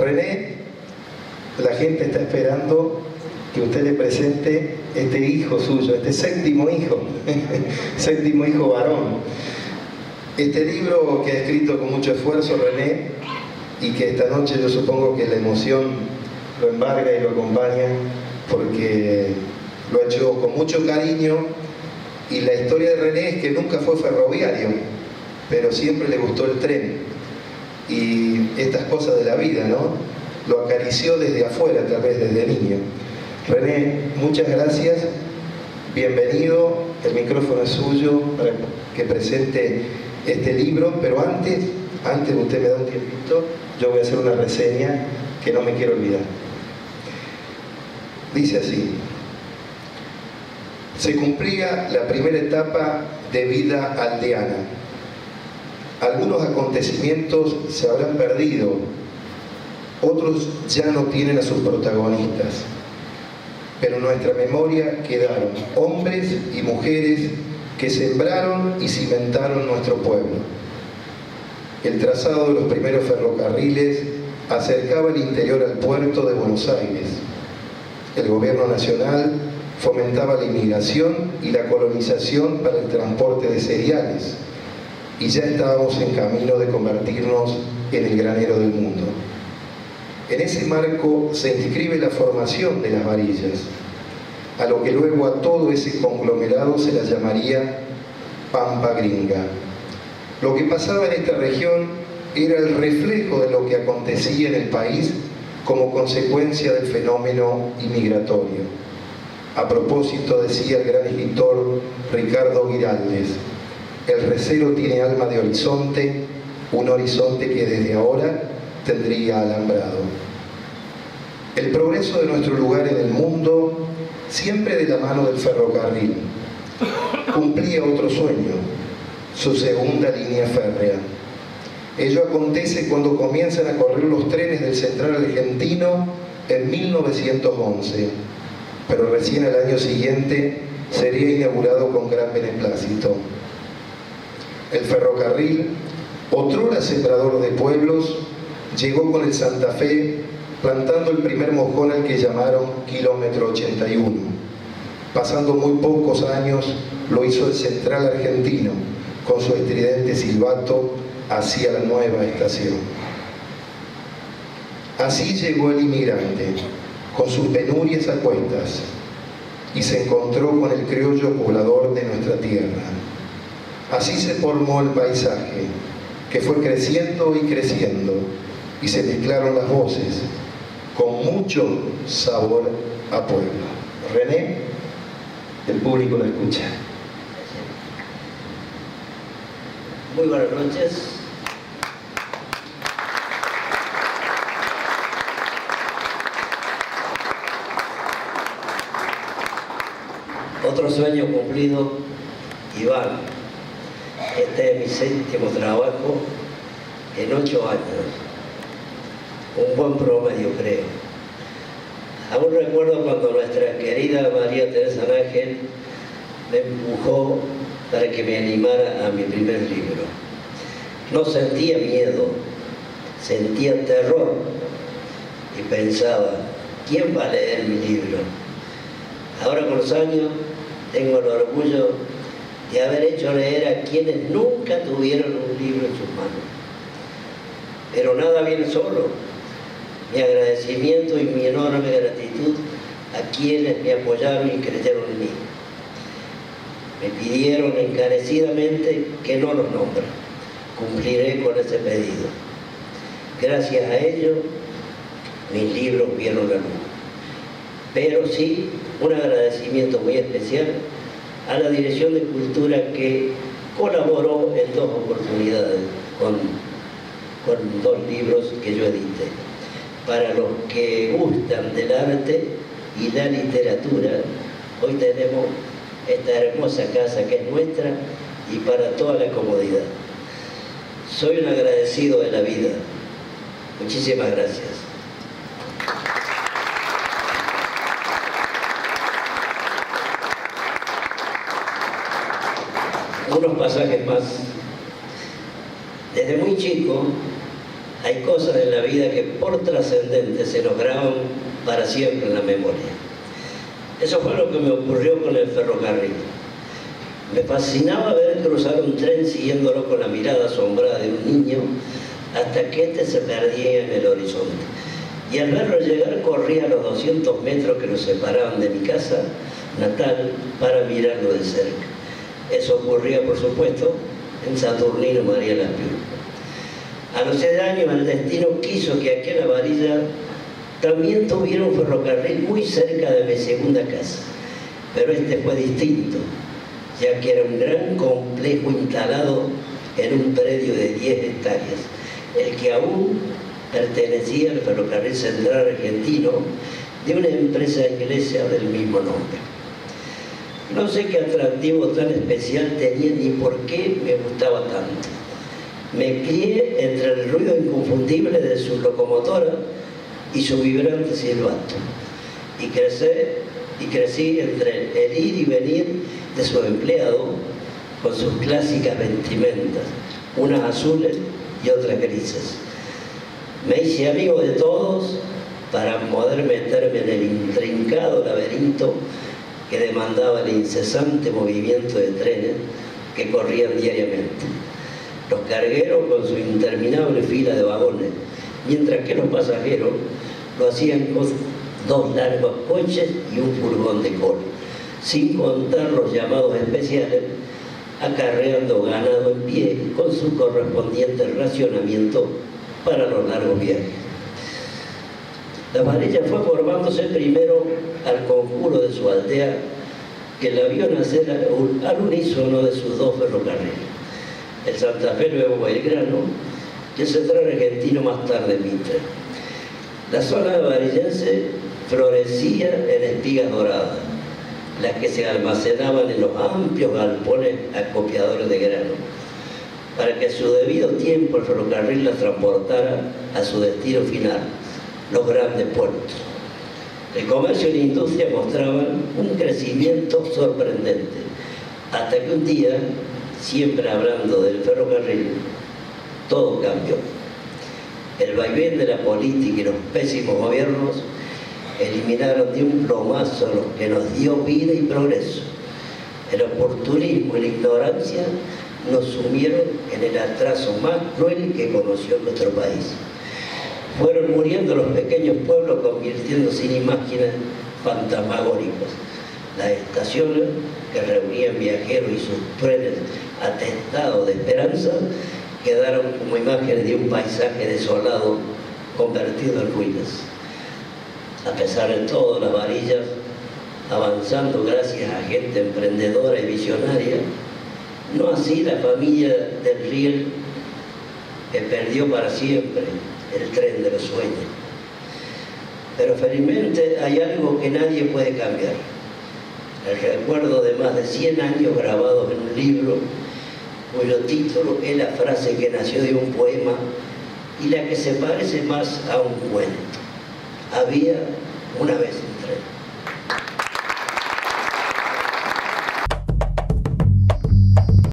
René, la gente está esperando que usted le presente este hijo suyo, este séptimo hijo, séptimo hijo varón. Este libro que ha escrito con mucho esfuerzo René, y que esta noche yo supongo que la emoción lo embarga y lo acompaña, porque lo ha hecho con mucho cariño, y la historia de René es que nunca fue ferroviario, pero siempre le gustó el tren, y estas cosas de la vida, ¿no? Lo acarició desde afuera, tal vez desde niño. René, muchas gracias, bienvenido, el micrófono es suyo para que presente este libro, pero antes usted me da un tiempito, yo voy a hacer una reseña que no me quiero olvidar. Dice así: se cumplía la primera etapa de vida aldeana. Algunos acontecimientos se habrán perdido, otros ya no tienen a sus protagonistas, pero en nuestra memoria quedaron hombres y mujeres que sembraron y cimentaron nuestro pueblo. El trazado de los primeros ferrocarriles acercaba el interior al puerto de Buenos Aires. El gobierno nacional fomentaba la inmigración y la colonización para el transporte de cereales, y ya estábamos en camino de convertirnos en el granero del mundo. En ese marco se inscribe la formación de las varillas, a lo que luego a todo ese conglomerado se la llamaría Pampa Gringa. Lo que pasaba en esta región era el reflejo de lo que acontecía en el país como consecuencia del fenómeno inmigratorio. A propósito, decía el gran escritor Ricardo Giraldes, el recero tiene alma de horizonte, un horizonte que desde ahora tendría alambrado. El progreso de nuestro lugar en el mundo, siempre de la mano del ferrocarril, cumplía otro sueño, su segunda línea férrea. Ello acontece cuando comienzan a correr los trenes del Central Argentino en 1911, pero recién al año siguiente sería inaugurado con gran beneplácito. El ferrocarril, otrora sembrador de pueblos, llegó con el Santa Fe, plantando el primer mojón al que llamaron Kilómetro 81. Pasando muy pocos años, lo hizo el Central Argentino, con su estridente silbato hacia la nueva estación. Así llegó el inmigrante, con sus penurias a cuestas, y se encontró con el criollo poblador de nuestra tierra. Así se formó el paisaje, que fue creciendo y creciendo, y se mezclaron las voces, con mucho sabor a pueblo. René, el público lo escucha. Muy buenas noches. Otro sueño cumplido, Iván. Este es mi séptimo trabajo en 8 años. Un buen promedio, creo. Aún recuerdo cuando nuestra querida María Teresa Nájel me empujó para que me animara a mi primer libro. No sentía miedo, sentía terror y pensaba, ¿quién va a leer mi libro? Ahora con los años tengo el orgullo de haber hecho leer a quienes nunca tuvieron un libro en sus manos. Pero nada viene solo. Mi agradecimiento y mi enorme gratitud a quienes me apoyaron y creyeron en mí. Me pidieron encarecidamente que no los nombre. Cumpliré con ese pedido. Gracias a ellos, mis libros vieron la luz. Pero sí, un agradecimiento muy especial a la Dirección de Cultura que colaboró en 2 oportunidades con 2 libros que yo edité. Para los que gustan del arte y la literatura, hoy tenemos esta hermosa casa que es nuestra y para toda la comodidad. Soy un agradecido de la vida. Muchísimas gracias. Unos pasajes más. Desde muy chico Hay cosas en la vida que por trascendentes se nos graban para siempre en la memoria. Eso fue lo que me ocurrió con el ferrocarril. Me fascinaba ver cruzar un tren siguiéndolo con la mirada asombrada de un niño hasta que éste se perdía en el horizonte. Y al verlo llegar corría los 200 metros que nos separaban de mi casa natal para mirarlo de cerca. Eso ocurría, por supuesto, en Saturnino María Laspiul. A los 6 años el destino quiso que aquí en La Varilla también tuviera un ferrocarril muy cerca de mi segunda casa, pero este fue distinto, ya que era un gran complejo instalado en un predio de 10 hectáreas, el que aún pertenecía al Ferrocarril Central Argentino de una empresa inglesa del mismo nombre. No sé qué atractivo tan especial tenía ni por qué me gustaba tanto. Me crié entre el ruido inconfundible de su locomotora y su vibrante silbato, y crecí entre el ir y venir de su empleado con sus clásicas vestimentas, unas azules y otras grises. Me hice amigo de todos para poder meterme en el intrincado laberinto que demandaba el incesante movimiento de trenes que corrían diariamente. Los cargueros con su interminable fila de vagones, mientras que los pasajeros lo hacían con 2 largos coches y un furgón de cola, sin contar los llamados especiales, acarreando ganado en pie con su correspondiente racionamiento para los largos viajes. La Varilla fue formándose primero al conjuro de su aldea, que la vio nacer al unísono de sus 2 ferrocarriles, el Santa Fe Nuevo Belgrano y el Central Argentino más tarde Mitre. La zona varillense florecía en espigas doradas, las que se almacenaban en los amplios galpones acopiadores de grano, para que a su debido tiempo el ferrocarril las transportara a su destino final, los grandes puertos. El comercio y la industria mostraban un crecimiento sorprendente, hasta que un día, siempre hablando del ferrocarril, todo cambió. El vaivén de la política y los pésimos gobiernos eliminaron de un plumazo a los que nos dio vida y progreso. El oportunismo y la ignorancia nos sumieron en el atraso más cruel que conoció nuestro país. Fueron muriendo los pequeños pueblos, convirtiéndose en imágenes fantasmagóricas. Las estaciones que reunían viajeros y sus trenes atestados de esperanza quedaron como imágenes de un paisaje desolado convertido en ruinas. A pesar de todo, las Varillas, avanzando gracias a gente emprendedora y visionaria, no así la familia del Riel, que perdió para siempre el tren de los sueños. Pero felizmente hay algo que nadie puede cambiar: el recuerdo de más de 100 años grabados en un libro cuyo título es la frase que nació de un poema y la que se parece más a un cuento. Había una vez.